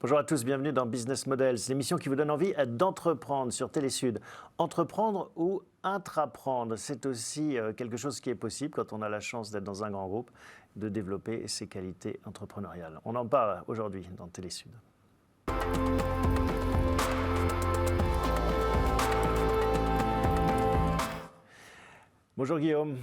Bonjour à tous, bienvenue dans Business Models, l'émission qui vous donne envie d'entreprendre sur Télésud. Entreprendre ou intraprendre, c'est aussi quelque chose qui est possible quand on a la chance d'être dans un grand groupe, de développer ses qualités entrepreneuriales. On en parle aujourd'hui dans Télésud. Bonjour Guillaume.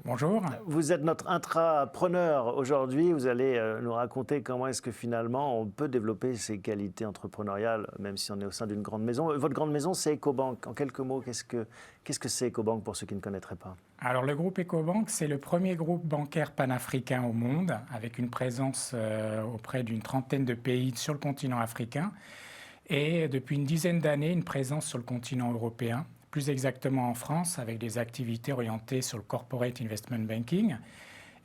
Bonjour. Vous êtes notre intrapreneur aujourd'hui. Vous allez nous raconter comment est-ce que finalement on peut développer ses qualités entrepreneuriales, même si on est au sein d'une grande maison. Votre grande maison, c'est Ecobank. En quelques mots, qu'est-ce que c'est Ecobank pour ceux qui ne connaîtraient pas? Alors le groupe Ecobank, c'est le premier groupe bancaire panafricain au monde, avec une présence auprès d'une trentaine de pays sur le continent africain. Et depuis une dizaine d'années, une présence sur le continent européen, plus exactement en France, avec des activités orientées sur le corporate investment banking.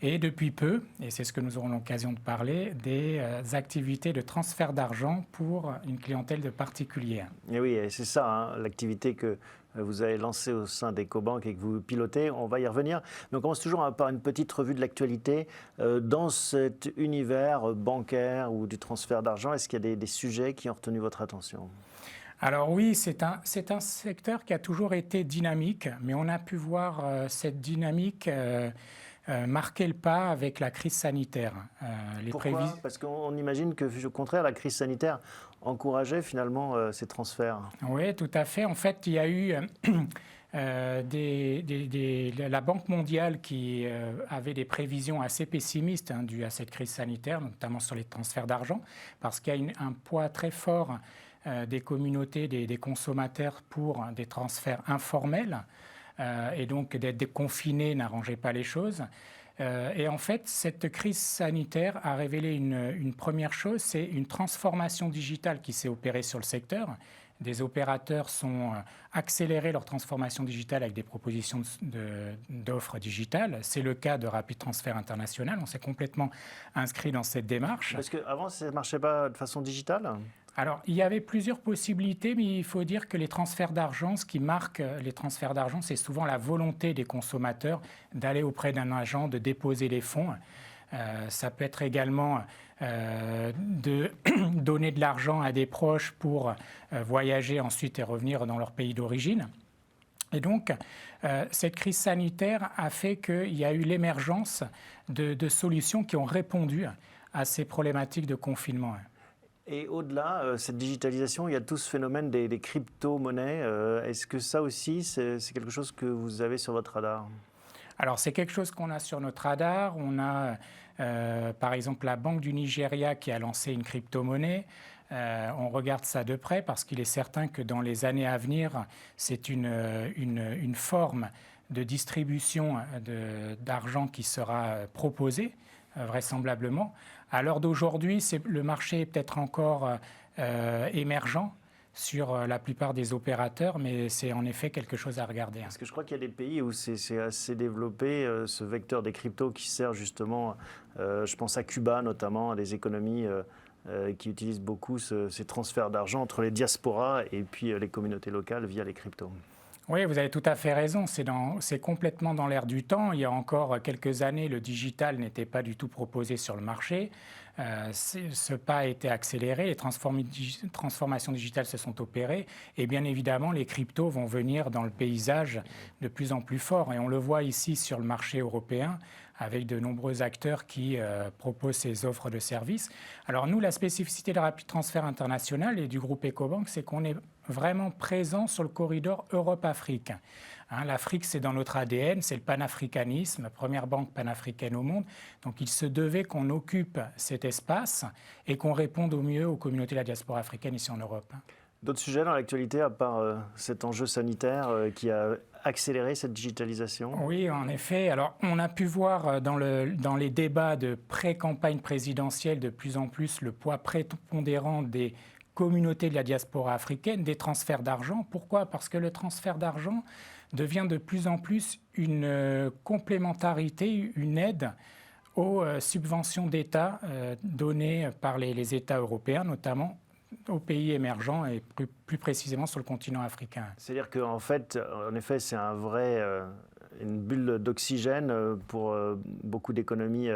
Et depuis peu, et c'est ce que nous aurons l'occasion de parler, des activités de transfert d'argent pour une clientèle de particuliers. Et oui, c'est ça, hein, l'activité que vous avez lancée au sein d'Ecobank et que vous pilotez. On va y revenir. Mais on commence toujours par une petite revue de l'actualité. Dans cet univers bancaire ou du transfert d'argent, est-ce qu'il y a des sujets qui ont retenu votre attention ? Alors oui, c'est un secteur qui a toujours été dynamique, mais on a pu voir cette dynamique marquer le pas avec la crise sanitaire. Pourquoi ? Parce qu'on imagine que, au contraire, la crise sanitaire encourageait finalement ces transferts. Oui, tout à fait. En fait, il y a eu la Banque mondiale qui avait des prévisions assez pessimistes dues à cette crise sanitaire, notamment sur les transferts d'argent, parce qu'il y a un poids très fort des communautés, des consommateurs pour des transferts informels. Et donc d'être déconfiné n'arrangeait pas les choses. Et en fait, cette crise sanitaire a révélé une première chose, c'est une transformation digitale qui s'est opérée sur le secteur. Des opérateurs sont accélérés leur transformation digitale avec des propositions d'offres digitales. C'est le cas de Rapid Transfer International. On s'est complètement inscrit dans cette démarche. Parce qu'avant, ça ne marchait pas de façon digitale ? Alors, il y avait plusieurs possibilités, mais il faut dire que les transferts d'argent, ce qui marque les transferts d'argent, c'est souvent la volonté des consommateurs d'aller auprès d'un agent, de déposer les fonds. Ça peut être également de donner de l'argent à des proches pour voyager ensuite et revenir dans leur pays d'origine. Et donc, cette crise sanitaire a fait qu'il y a eu l'émergence de solutions qui ont répondu à ces problématiques de confinement. Et au-delà, cette digitalisation, il y a tout ce phénomène des crypto-monnaies. Est-ce que ça aussi, c'est quelque chose que vous avez sur votre radar ? Alors, c'est quelque chose qu'on a sur notre radar. On a, par exemple, la Banque du Nigeria qui a lancé une crypto-monnaie. On regarde ça de près parce qu'il est certain que dans les années à venir, c'est une forme de distribution d'argent qui sera proposée, vraisemblablement. À l'heure d'aujourd'hui, le marché est peut-être encore émergent sur la plupart des opérateurs, mais c'est en effet quelque chose à regarder. Parce que je crois qu'il y a des pays où c'est assez développé, ce vecteur des cryptos qui sert justement, je pense à Cuba notamment, à des économies qui utilisent beaucoup ces transferts d'argent entre les diasporas et puis les communautés locales via les cryptos. Oui, vous avez tout à fait raison. C'est complètement dans l'air du temps. Il y a encore quelques années, le digital n'était pas du tout proposé sur le marché. Ce pas a été accéléré. Les transformations digitales se sont opérées. Et bien évidemment, les cryptos vont venir dans le paysage de plus en plus fort. Et on le voit ici sur le marché européen avec de nombreux acteurs qui proposent ces offres de services. Alors nous, la spécificité de Rapid Transfer International et du groupe Ecobank, c'est qu'on est vraiment présent sur le corridor Europe-Afrique. L'Afrique, c'est dans notre ADN, c'est le panafricanisme, la première banque panafricaine au monde. Donc il se devait qu'on occupe cet espace et qu'on réponde au mieux aux communautés de la diaspora africaine ici en Europe. D'autres sujets dans l'actualité, à part cet enjeu sanitaire qui a accéléré cette digitalisation ? Oui, en effet. Alors, on a pu voir dans les débats de pré-campagne présidentielle de plus en plus le poids prépondérant des communautés de la diaspora africaine, des transferts d'argent. Pourquoi ? Parce que le transfert d'argent devient de plus en plus une complémentarité, une aide aux subventions d'État données par les États européens, notamment aux pays émergents et plus précisément sur le continent africain. C'est-à-dire qu'en fait, en effet, c'est une bulle d'oxygène pour beaucoup d'économies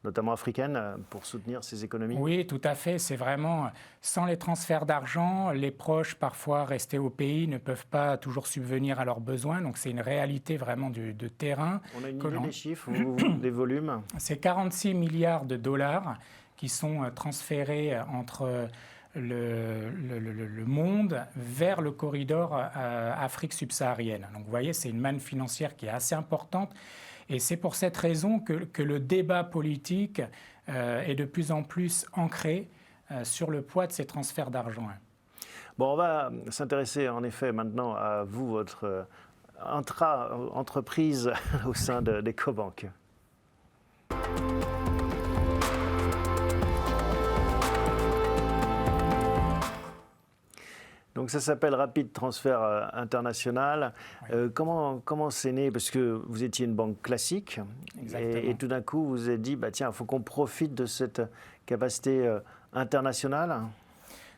notamment africaines, pour soutenir ces économies? Oui, tout à fait. C'est vraiment, sans les transferts d'argent, les proches, parfois restés au pays, ne peuvent pas toujours subvenir à leurs besoins. Donc c'est une réalité vraiment de terrain. On a une que idée l'on- des chiffres, des volumes? C'est 46 milliards de dollars qui sont transférés entre le monde vers le corridor Afrique subsaharienne. Donc vous voyez, c'est une manne financière qui est assez importante. Et c'est pour cette raison que le débat politique est de plus en plus ancré sur le poids de ces transferts d'argent. Bon, on va s'intéresser en effet maintenant à vous, votre entreprise au sein d'Ecobank. Donc ça s'appelle Rapid Transfert International. Oui. Comment c'est né? Parce que vous étiez une banque classique et tout d'un coup vous vous êtes dit, bah, tiens, il faut qu'on profite de cette capacité internationale.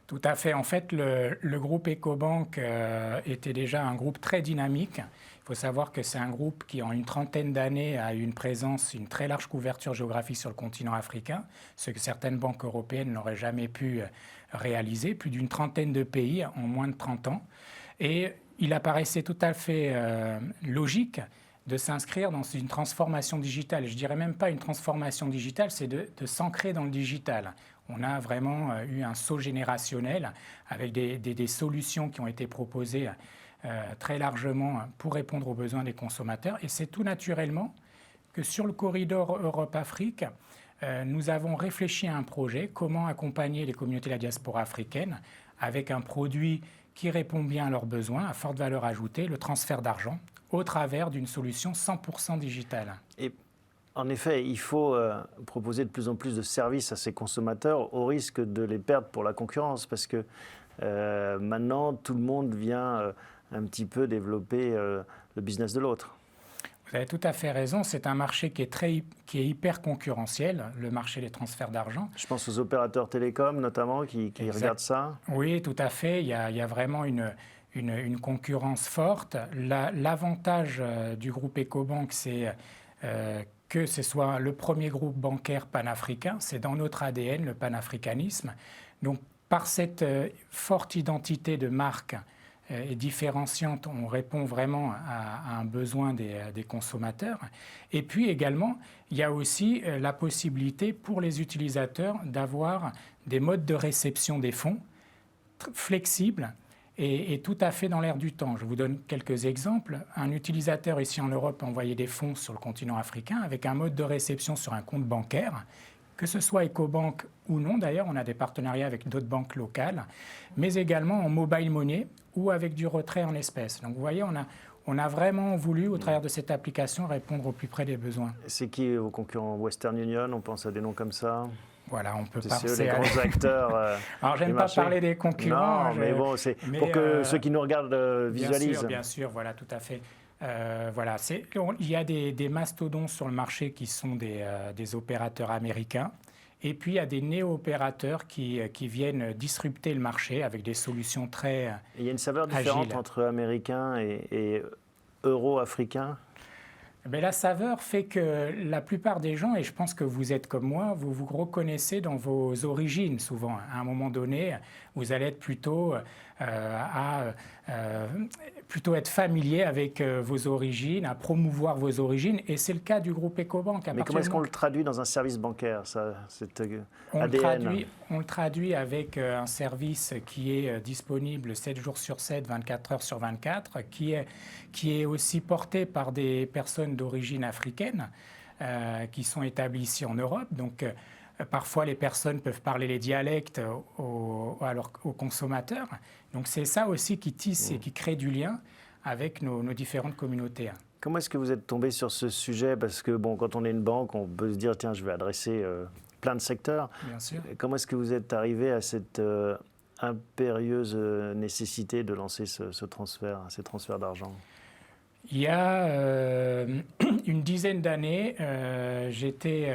Tout à fait. En fait, le groupe Ecobank était déjà un groupe très dynamique. Il faut savoir que c'est un groupe qui, en une trentaine d'années, a eu une présence, une très large couverture géographique sur le continent africain, ce que certaines banques européennes n'auraient jamais pu réaliser, plus d'une trentaine de pays en moins de 30 ans. Et il apparaissait tout à fait logique de s'inscrire dans une transformation digitale. Je dirais même pas une transformation digitale, c'est de s'ancrer dans le digital. On a vraiment eu un saut générationnel avec des solutions qui ont été proposées très largement pour répondre aux besoins des consommateurs. Et c'est tout naturellement que sur le corridor Europe-Afrique, nous avons réfléchi à un projet, comment accompagner les communautés de la diaspora africaine avec un produit qui répond bien à leurs besoins, à forte valeur ajoutée, le transfert d'argent, au travers d'une solution 100% digitale. Et en effet, il faut proposer de plus en plus de services à ces consommateurs au risque de les perdre pour la concurrence parce que maintenant, tout le monde vient un petit peu développer le business de l'autre. Vous avez tout à fait raison, c'est un marché qui est hyper concurrentiel, le marché des transferts d'argent. Je pense aux opérateurs télécoms notamment qui regardent ça. Oui, tout à fait, il y a vraiment une concurrence forte. L'avantage du groupe Ecobank, c'est que ce soit le premier groupe bancaire panafricain, c'est dans notre ADN, le panafricanisme. Donc par cette forte identité de marque et différenciante, on répond vraiment à un besoin des consommateurs. Et puis également, il y a aussi la possibilité pour les utilisateurs d'avoir des modes de réception des fonds flexibles et tout à fait dans l'air du temps. Je vous donne quelques exemples. Un utilisateur ici en Europe envoyait des fonds sur le continent africain avec un mode de réception sur un compte bancaire, que ce soit Ecobank ou non. D'ailleurs, on a des partenariats avec d'autres banques locales, mais également en mobile money ou avec du retrait en espèces. Donc vous voyez, on a vraiment voulu, au travers de cette application, répondre au plus près des besoins. C'est qui vos concurrents? Western Union, on pense à des noms comme ça? Voilà, on peut passer les grands acteurs. Alors, j'aime pas parler des concurrents. Non, mais bon, c'est pour que ceux qui nous regardent visualisent. Bien sûr, voilà, tout à fait. Voilà, il y a des mastodontes sur le marché qui sont des opérateurs américains. Et puis, il y a des néo-opérateurs qui viennent disrupter le marché avec des solutions très il y a une saveur différente agiles. Entre américains et euro-africains? Mais la saveur fait que la plupart des gens, et je pense que vous êtes comme moi, vous vous reconnaissez dans vos origines souvent. À un moment donné, vous allez être plutôt plutôt être familier avec vos origines, à promouvoir vos origines, et c'est le cas du groupe Ecobank. Mais comment est-ce qu'on le traduit dans un service bancaire, ça, cet ADN? On le traduit avec un service qui est disponible 7 jours sur 7, 24 heures sur 24, qui est aussi porté par des personnes d'origine africaine qui sont établies ici en Europe. Donc, parfois, les personnes peuvent parler les dialectes aux consommateurs. Donc, c'est ça aussi qui tisse et qui crée du lien avec nos différentes communautés. Comment est-ce que vous êtes tombé sur ce sujet? Parce que bon, quand on est une banque, on peut se dire, tiens, je vais adresser plein de secteurs. Bien sûr. Comment est-ce que vous êtes arrivé à cette impérieuse nécessité de lancer ces transferts d'argent? Il y a une dizaine d'années, j'étais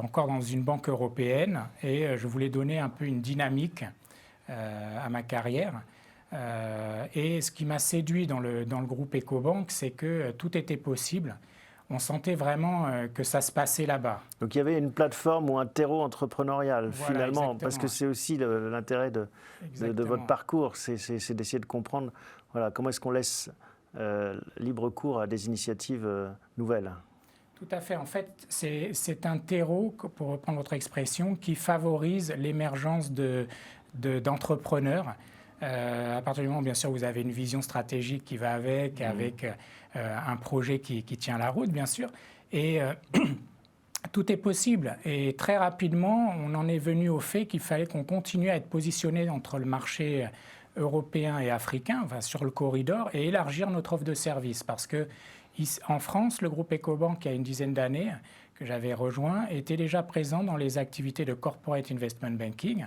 encore dans une banque européenne et je voulais donner un peu une dynamique à ma carrière. Et ce qui m'a séduit dans le groupe Ecobank, c'est que tout était possible. on sentait vraiment que ça se passait là-bas. Donc il y avait une plateforme ou un terreau entrepreneurial, Voilà, finalement, exactement. parce que c'est aussi l'intérêt de votre parcours, c'est d'essayer de comprendre voilà, comment est-ce qu'on laisse libre cours à des initiatives nouvelles. Tout à fait. En fait, c'est un terreau, pour reprendre votre expression, qui favorise l'émergence d'entrepreneurs. À partir du moment où, bien sûr, vous avez une vision stratégique qui va avec un projet qui tient la route, bien sûr. Et tout est possible. Et très rapidement, on en est venu au fait qu'il fallait qu'on continue à être positionné entre le marché européen et africain, enfin, sur le corridor, et élargir notre offre de services. Parce que en France, le groupe Ecobank, il y a une dizaine d'années, que j'avais rejoint, était déjà présent dans les activités de corporate investment banking,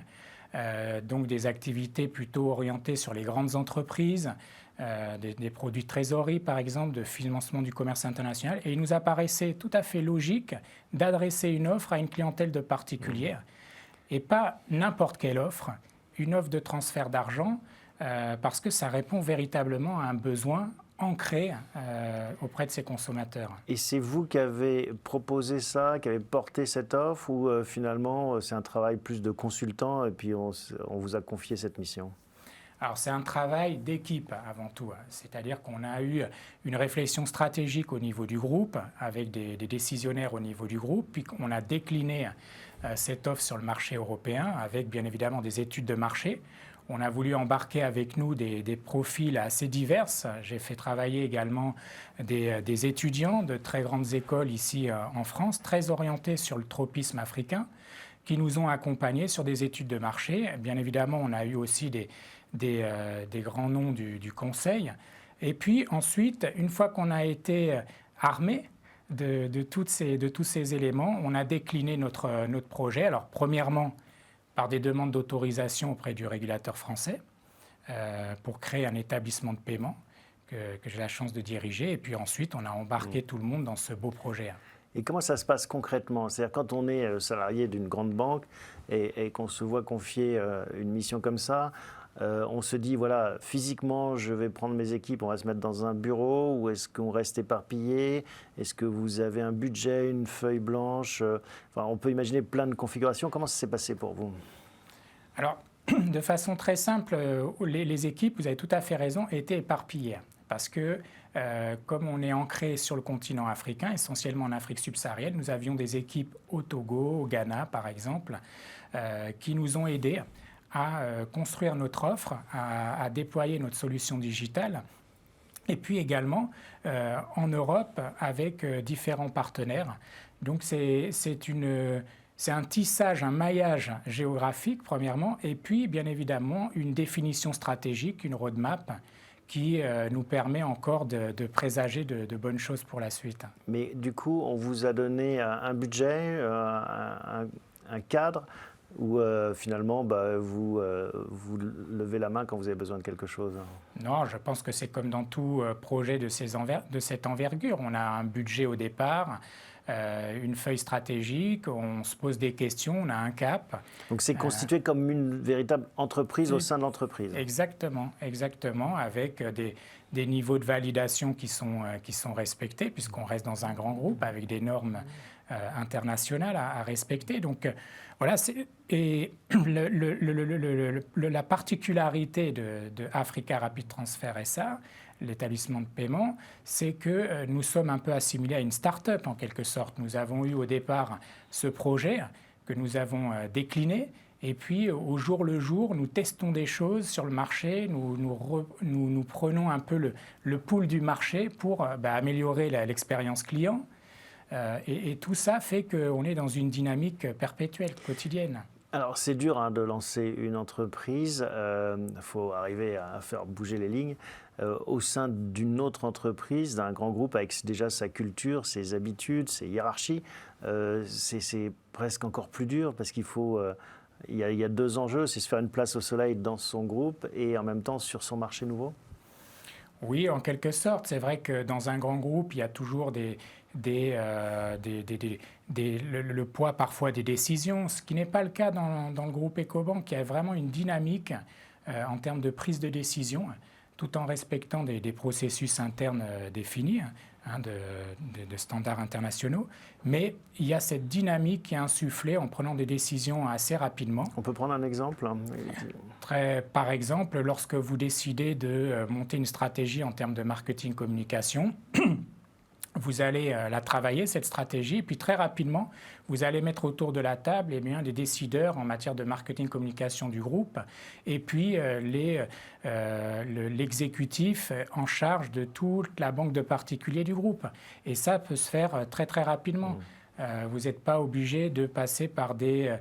donc des activités plutôt orientées sur les grandes entreprises, des produits de trésorerie, par exemple, de financement du commerce international. Et il nous apparaissait tout à fait logique d'adresser une offre à une clientèle de particuliers, et pas n'importe quelle offre, une offre de transfert d'argent, parce que ça répond véritablement à un besoin ancré auprès de ses consommateurs. Et c'est vous qui avez proposé ça, qui avez porté cette offre, ou finalement c'est un travail plus de consultant et puis on vous a confié cette mission? Alors c'est un travail d'équipe avant tout, c'est-à-dire qu'on a eu une réflexion stratégique au niveau du groupe, avec des décisionnaires au niveau du groupe, puis on a décliné cette offre sur le marché européen, avec bien évidemment des études de marché. On a voulu embarquer avec nous des profils assez divers. J'ai fait travailler également des étudiants de très grandes écoles ici en France, très orientés sur le tropisme africain, qui nous ont accompagnés sur des études de marché. Bien évidemment, on a eu aussi des grands noms du conseil. Et puis ensuite, une fois qu'on a été armé de tous ces éléments, on a décliné notre projet. Alors premièrement, par des demandes d'autorisation auprès du régulateur français pour créer un établissement de paiement que j'ai la chance de diriger. Et puis ensuite, on a embarqué tout le monde dans ce beau projet. Et comment ça se passe concrètement? C'est-à-dire quand on est salarié d'une grande banque et qu'on se voit confier une mission comme ça, on se dit, voilà, physiquement, je vais prendre mes équipes, on va se mettre dans un bureau, ou est-ce qu'on reste éparpillé? Est-ce que vous avez un budget, une feuille blanche? Enfin, on peut imaginer plein de configurations. Comment ça s'est passé pour vous? Alors, de façon très simple, les équipes, vous avez tout à fait raison, étaient éparpillées. Parce que, comme on est ancré sur le continent africain, essentiellement en Afrique subsaharienne, nous avions des équipes au Togo, au Ghana, par exemple, qui nous ont aidés à construire notre offre, à déployer notre solution digitale, et puis également en Europe avec différents partenaires. Donc c'est un tissage, un maillage géographique, premièrement, et puis bien évidemment une définition stratégique, une roadmap qui nous permet encore de présager de bonnes choses pour la suite. Mais du coup, on vous a donné un budget, un cadre, ou finalement, vous levez la main quand vous avez besoin de quelque chose? Non, je pense que c'est comme dans tout projet de cette envergure. On a un budget au départ, une feuille stratégique, on se pose des questions, on a un cap. Donc c'est constitué comme une véritable entreprise au sein de l'entreprise. Exactement, avec des niveaux de validation qui sont respectés, puisqu'on reste dans un grand groupe avec des normes internationales à respecter. Donc voilà, et la particularité de Africa Rapid Transfer SA, l'établissement de paiement, c'est que nous sommes un peu assimilés à une start-up en quelque sorte. Nous avons eu au départ ce projet que nous avons décliné, et puis au jour le jour, nous testons des choses sur le marché, nous prenons un peu le pouls du marché pour améliorer l'expérience client. Et tout ça fait qu'on est dans une dynamique perpétuelle, quotidienne. Alors c'est dur de lancer une entreprise, faut arriver à faire bouger les lignes au sein d'une autre entreprise, d'un grand groupe avec déjà sa culture, ses habitudes, ses hiérarchies. C'est presque encore plus dur parce qu'il faut... il y a deux enjeux, c'est se faire une place au soleil dans son groupe et en même temps sur son marché nouveau. Oui, en quelque sorte. C'est vrai que dans un grand groupe, il y a toujours le poids parfois des décisions, ce qui n'est pas le cas dans le groupe Ecobank, qui a vraiment une dynamique en termes de prise de décision. tout en respectant des processus internes définis, de standards internationaux. Mais il y a cette dynamique qui est insufflée en prenant des décisions assez rapidement. On peut prendre un exemple? Par exemple, lorsque vous décidez de monter une stratégie en termes de marketing communication, vous allez la travailler, cette stratégie, et puis très rapidement, vous allez mettre autour de la table des décideurs en matière de marketing communication du groupe, et puis l'exécutif en charge de toute la banque de particuliers du groupe. Et ça peut se faire très très rapidement. Vous n'êtes pas obligé de passer par des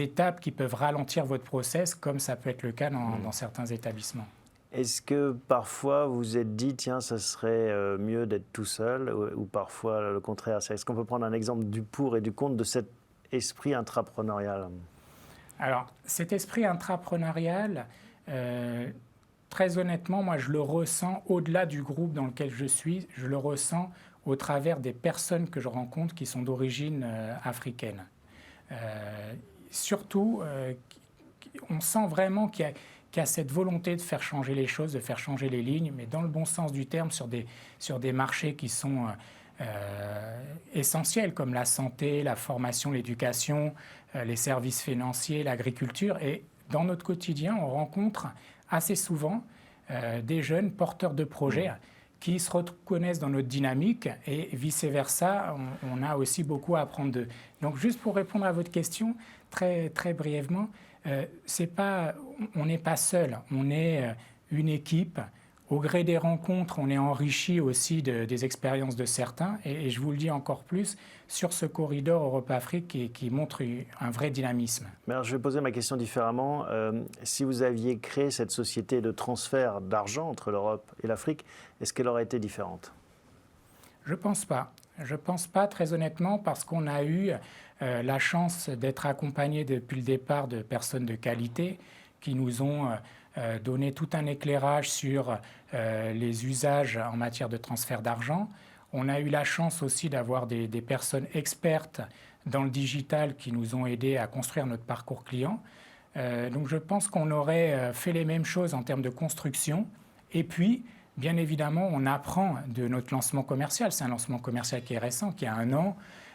étapes qui peuvent ralentir votre process, comme ça peut être le cas dans certains établissements. Est-ce que parfois vous vous êtes dit, tiens, ça serait mieux d'être tout seul, ou parfois le contraire? Est-ce qu'on peut prendre un exemple du pour et du contre de cet esprit intrapreneurial? Alors, cet esprit intrapreneurial, très honnêtement, moi je le ressens au-delà du groupe dans lequel je suis, je le ressens au travers des personnes que je rencontre qui sont d'origine africaine. Surtout, on sent vraiment qu'il y a cette volonté de faire changer les choses, de faire changer les lignes, mais dans le bon sens du terme, sur des marchés qui sont essentiels, comme la santé, la formation, l'éducation, les services financiers, l'agriculture. Et dans notre quotidien, on rencontre assez souvent des jeunes porteurs de projets qui se reconnaissent dans notre dynamique, et vice-versa, on a aussi beaucoup à apprendre d'eux. Donc juste pour répondre à votre question, très, très brièvement, on n'est pas seul, on est une équipe. Au gré des rencontres, on est enrichi aussi des expériences de certains, et je vous le dis encore plus, sur ce corridor Europe-Afrique qui montre un vrai dynamisme. Mais alors, je vais poser ma question différemment. Si vous aviez créé cette société de transfert d'argent entre l'Europe et l'Afrique, est-ce qu'elle aurait été différente? Je ne pense pas. Je ne pense pas, très honnêtement, parce qu'on a eu la chance d'être accompagnés depuis le départ de personnes de qualité qui nous ont donné tout un éclairage sur les usages en matière de transfert d'argent. On a eu la chance aussi d'avoir des personnes expertes dans le digital qui nous ont aidés à construire notre parcours client. Donc je pense qu'on aurait fait les mêmes choses en termes de construction. Et puis, bien évidemment, on apprend de notre lancement commercial. C'est un lancement commercial qui est récent, qui a 1 an.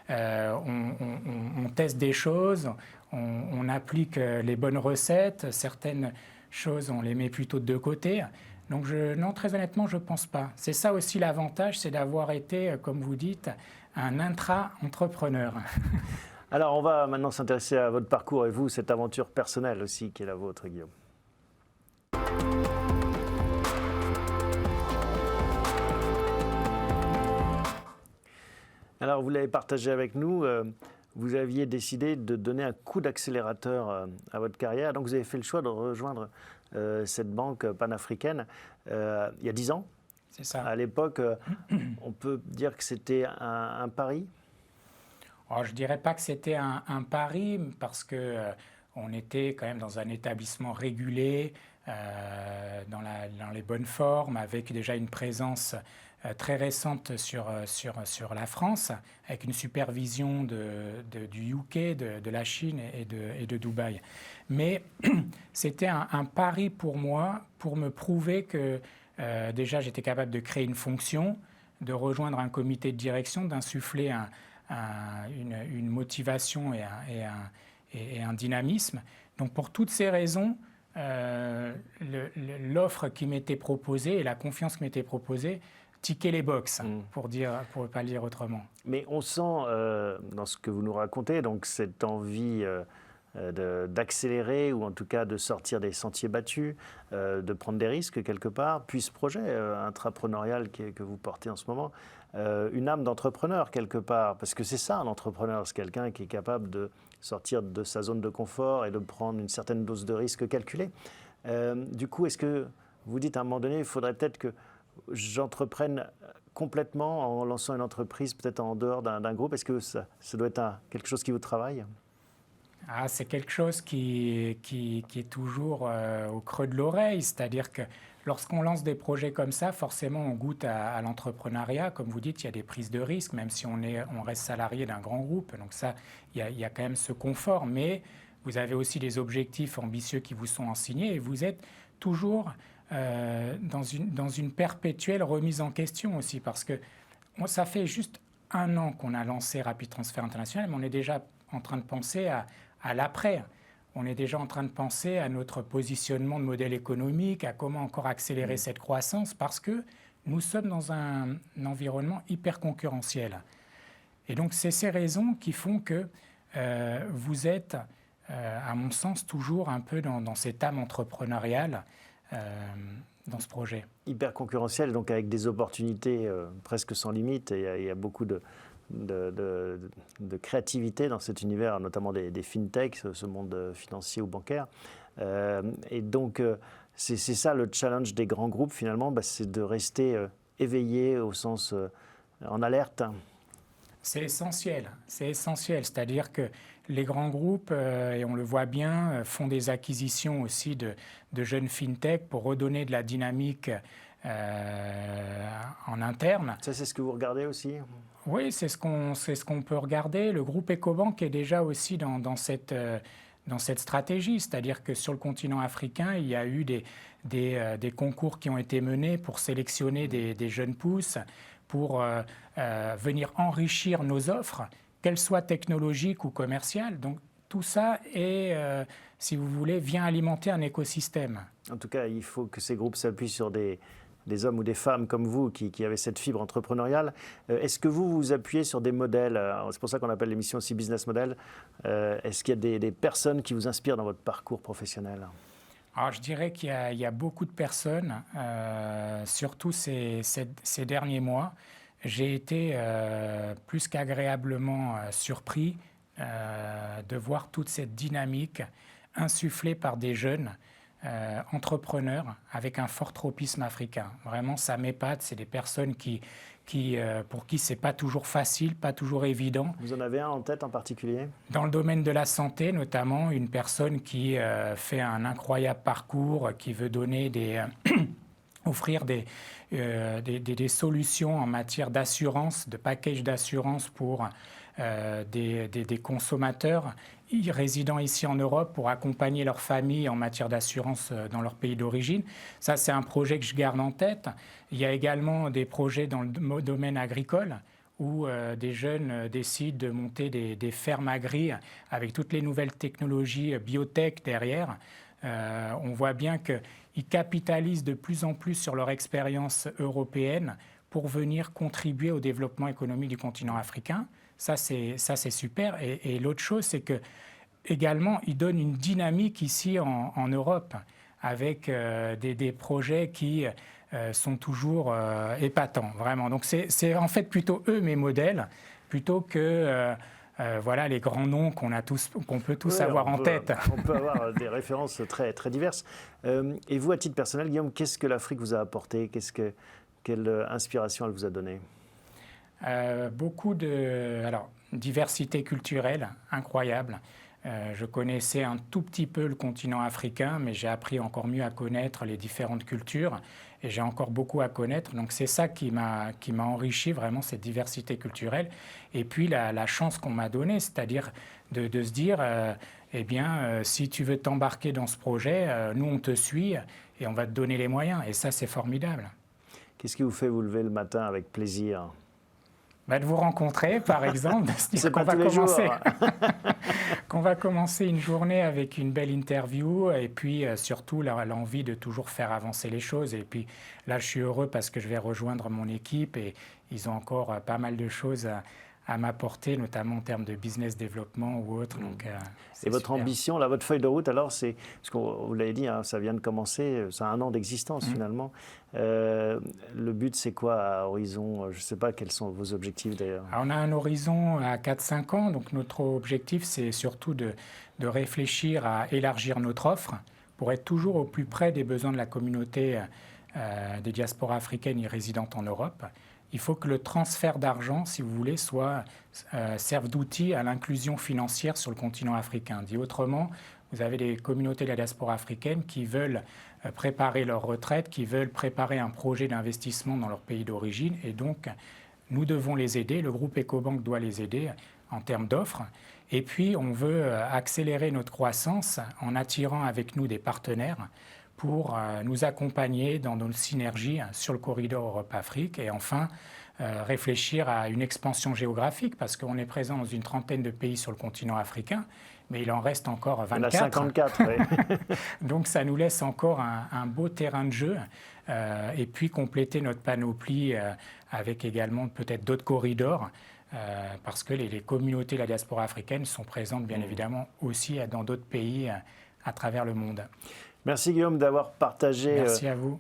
On teste des choses, on applique les bonnes recettes. Certaines choses, on les met plutôt de côté. Donc non, très honnêtement, je ne pense pas. C'est ça aussi l'avantage, c'est d'avoir été, comme vous dites, un intra-entrepreneur. Alors, on va maintenant s'intéresser à votre parcours et vous, cette aventure personnelle aussi qui est la vôtre, Guillaume. Alors, vous l'avez partagé avec nous, vous aviez décidé de donner un coup d'accélérateur à votre carrière. Donc, vous avez fait le choix de rejoindre cette banque panafricaine il y a 10 ans. C'est ça. À l'époque, on peut dire que c'était un pari? Alors, je ne dirais pas que c'était un pari, parce qu'on était quand même dans un établissement régulé, dans les bonnes formes, avec déjà une présence très récente sur la France, avec une supervision du UK, de la Chine et de Dubaï. Mais c'était un pari pour moi, pour me prouver que déjà j'étais capable de créer une fonction, de rejoindre un comité de direction, d'insuffler une motivation et un dynamisme. Donc pour toutes ces raisons, l'offre qui m'était proposée et la confiance qui m'était proposée tiquait les box, pour ne pas le dire autrement. Mais on sent dans ce que vous nous racontez, donc cette envie d'accélérer, ou en tout cas de sortir des sentiers battus, de prendre des risques quelque part, puis ce projet intrapreneurial que vous portez en ce moment, une âme d'entrepreneur quelque part, parce que c'est ça un entrepreneur, c'est quelqu'un qui est capable de sortir de sa zone de confort et de prendre une certaine dose de risque calculée. Du coup, est-ce que vous dites à un moment donné, il faudrait peut-être que j'entreprenne complètement en lançant une entreprise peut-être en dehors d'un groupe? Est-ce que ça doit être quelque chose qui vous travaille? C'est quelque chose qui est toujours au creux de l'oreille, c'est-à-dire que lorsqu'on lance des projets comme ça, forcément on goûte à l'entrepreneuriat. Comme vous dites, il y a des prises de risques, même si on reste salarié d'un grand groupe. Donc ça, il y a quand même ce confort, mais vous avez aussi des objectifs ambitieux qui vous sont assignés, et vous êtes toujours dans une perpétuelle remise en question aussi, parce que ça fait juste 1 an qu'on a lancé Rapid Transfert International, mais on est déjà en train de penser à l'après. On est déjà en train de penser à notre positionnement de modèle économique, à comment encore accélérer cette croissance, parce que nous sommes dans un environnement hyper concurrentiel. Et donc, c'est ces raisons qui font que vous êtes, à mon sens, toujours un peu dans cette âme entrepreneuriale dans ce projet. Hyper concurrentiel, donc avec des opportunités presque sans limite. Il y a beaucoup de créativité dans cet univers, notamment des fintechs, ce monde financier ou bancaire. Et donc, c'est ça le challenge des grands groupes, finalement, c'est de rester éveillé au sens en alerte. C'est essentiel, c'est-à-dire que les grands groupes, et on le voit bien, font des acquisitions aussi de jeunes fintech pour redonner de la dynamique en interne. Ça, c'est ce que vous regardez aussi ? Oui, c'est ce qu'on peut regarder. Le groupe Ecobank est déjà aussi dans cette stratégie, c'est-à-dire que sur le continent africain, il y a eu des concours qui ont été menés pour sélectionner des jeunes pousses, pour venir enrichir nos offres, qu'elles soient technologiques ou commerciales. Donc tout ça est, si vous voulez, vient alimenter un écosystème. En tout cas, il faut que ces groupes s'appuient sur des hommes ou des femmes comme vous qui avez cette fibre entrepreneuriale. Est-ce que vous vous appuyez sur des modèles ? C'est pour ça qu'on appelle l'émission aussi Business Model. Est-ce qu'il y a des personnes qui vous inspirent dans votre parcours professionnel ? Alors, je dirais qu'il y a beaucoup de personnes, surtout ces derniers mois. J'ai été plus qu'agréablement surpris de voir toute cette dynamique insufflée par des jeunes entrepreneurs avec un fort tropisme africain. Vraiment, ça m'épate. C'est des personnes pour qui c'est pas toujours facile, pas toujours évident. Vous en avez un en tête en particulier ? Dans le domaine de la santé, notamment, une personne qui fait un incroyable parcours, qui veut donner offrir des solutions en matière d'assurance, de package d'assurance pour des consommateurs résidant ici en Europe pour accompagner leur famille en matière d'assurance dans leur pays d'origine. Ça, c'est un projet que je garde en tête. Il y a également des projets dans le domaine agricole où des jeunes décident de monter des fermes agri avec toutes les nouvelles technologies biotech derrière. On voit bien qu'ils capitalisent de plus en plus sur leur expérience européenne pour venir contribuer au développement économique du continent africain. Ça, c'est super. Et l'autre chose, c'est que également, ils donnent une dynamique ici en Europe avec des projets qui sont toujours épatants, vraiment. Donc, c'est en fait plutôt eux mes modèles, plutôt que voilà les grands noms qu'on peut tous avoir en tête. On peut avoir des références très, très diverses. Et vous, à titre personnel, Guillaume, qu'est-ce que l'Afrique vous a apporté ? Quelle inspiration elle vous a donné ? Diversité culturelle incroyable. Je connaissais un tout petit peu le continent africain, mais j'ai appris encore mieux à connaître les différentes cultures et j'ai encore beaucoup à connaître. Donc c'est ça qui m'a enrichi vraiment, cette diversité culturelle. Et puis la chance qu'on m'a donnée, c'est-à-dire de se dire, si tu veux t'embarquer dans ce projet, nous on te suit et on va te donner les moyens. Et ça, c'est formidable. Qu'est-ce qui vous fait vous lever le matin avec plaisir ? De vous rencontrer, par exemple, de se dire qu'on va commencer une journée avec une belle interview et puis surtout l'envie de toujours faire avancer les choses. Et puis là, je suis heureux parce que je vais rejoindre mon équipe et ils ont encore pas mal de choses à m'apporter, notamment en termes de business développement ou autre. Donc, et votre super. ambition, là, votre feuille de route, alors, c'est, parce que vous l'avez dit, ça vient de commencer, ça a 1 an d'existence finalement. Le but, c'est quoi à horizon ? Je ne sais pas, quels sont vos objectifs d'ailleurs ? Alors, on a un horizon à 4-5 ans, donc notre objectif, c'est surtout de réfléchir à élargir notre offre pour être toujours au plus près des besoins de la communauté des diasporas africaines y résidentes en Europe. Il faut que le transfert d'argent, si vous voulez, serve d'outil à l'inclusion financière sur le continent africain. Dit autrement, vous avez des communautés de la diaspora africaine qui veulent préparer leur retraite, qui veulent préparer un projet d'investissement dans leur pays d'origine. Et donc, nous devons les aider, le groupe Ecobank doit les aider en termes d'offres. Et puis, on veut accélérer notre croissance en attirant avec nous des partenaires pour nous accompagner dans nos synergies sur le corridor Europe-Afrique et enfin réfléchir à une expansion géographique parce qu'on est présent dans une trentaine de pays sur le continent africain, mais il en reste encore 24. Il y en a 54, oui. Donc ça nous laisse encore un beau terrain de jeu et puis compléter notre panoplie avec également peut-être d'autres corridors parce que les communautés de la diaspora africaine sont présentes bien évidemment aussi dans d'autres pays à travers le monde. Merci Guillaume d'avoir partagé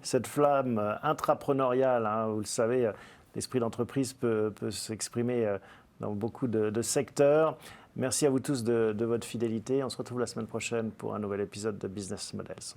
cette flamme intrapreneuriale. Hein, vous le savez, l'esprit d'entreprise peut s'exprimer dans beaucoup de secteurs. Merci à vous tous de votre fidélité. On se retrouve la semaine prochaine pour un nouvel épisode de Business Models.